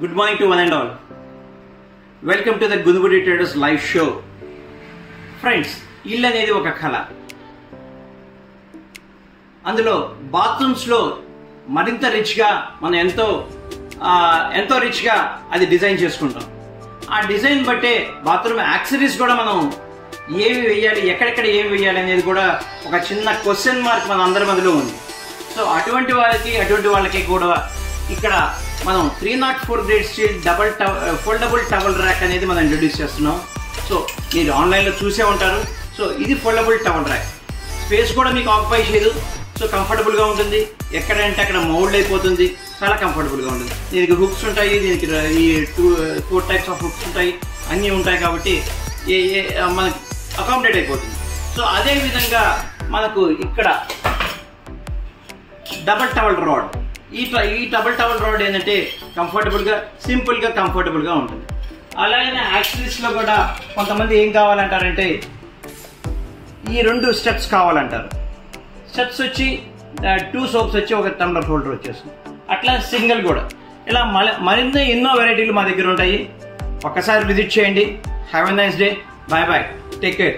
Good morning to one and all. Welcome to the Gunubudi Traders live show. Friends, ఇల్లు అనేది ఒక కళ. అందులో బాత్రూమ్స్ లో మరింత రిచ్ గా మనం ఎంతో రిచ్ గా అది డిజైన్ చేసుకుంటాం. ఆ డిజైన్ బట్టే బాత్రూమ్ యాక్సెసరీస్ కూడా మనం ఏవి వేయాలి, ఎక్కడెక్కడ ఏమి వేయాలి అనేది కూడా ఒక చిన్న క్వశ్చన్ మార్క్ మన అందరి మధ్యలో ఉంది. సో అటువంటి వాళ్ళకి కూడా ఇక్కడ మనం 304 grade steel foldable towel rack అనేది మనం ఇంట్రొడ్యూస్ చేస్తున్నాం. సో మీరు ఆన్లైన్లో చూసే ఉంటారు. సో ఇది ఫోల్డబుల్ టవల్ ర్యాక్, స్పేస్ కూడా మీకు ఆక్యుపై చేయదు. సో కంఫర్టబుల్గా ఉంటుంది, ఎక్కడంటే అక్కడ మౌల్డ్ అయిపోతుంది, చాలా కంఫర్టబుల్గా ఉంటుంది. దీనికి హుక్స్ ఉంటాయి, దీనికి ఈ 4 టైప్స్ ఆఫ్ హుక్స్ ఉంటాయి, అన్నీ ఉంటాయి కాబట్టి మనకి అకామిడేట్ అయిపోతుంది. సో అదేవిధంగా మనకు ఇక్కడ డబల్ టవల్ రాడ్, ఈ డబుల్ టవల్ రాడ్ ఏంటంటే కంఫర్టబుల్గా, సింపుల్గా, కంఫర్టబుల్గా ఉంటుంది. అలాగే యాక్సెసరీస్లో కూడా కొంతమంది ఏం కావాలంటారంటే ఈ 2 స్టెప్స్ కావాలంటారు. స్టెప్స్ వచ్చి 2 సోప్స్ వచ్చి ఒక టంబ్లర్ హోల్డర్ వచ్చేస్తుంది. అట్లా సింగిల్ కూడా ఇలా మరింత ఎన్నో వెరైటీలు మా దగ్గర ఉంటాయి. ఒక్కసారి విజిట్ చేయండి. Have a nice day. Bye bye. Take care.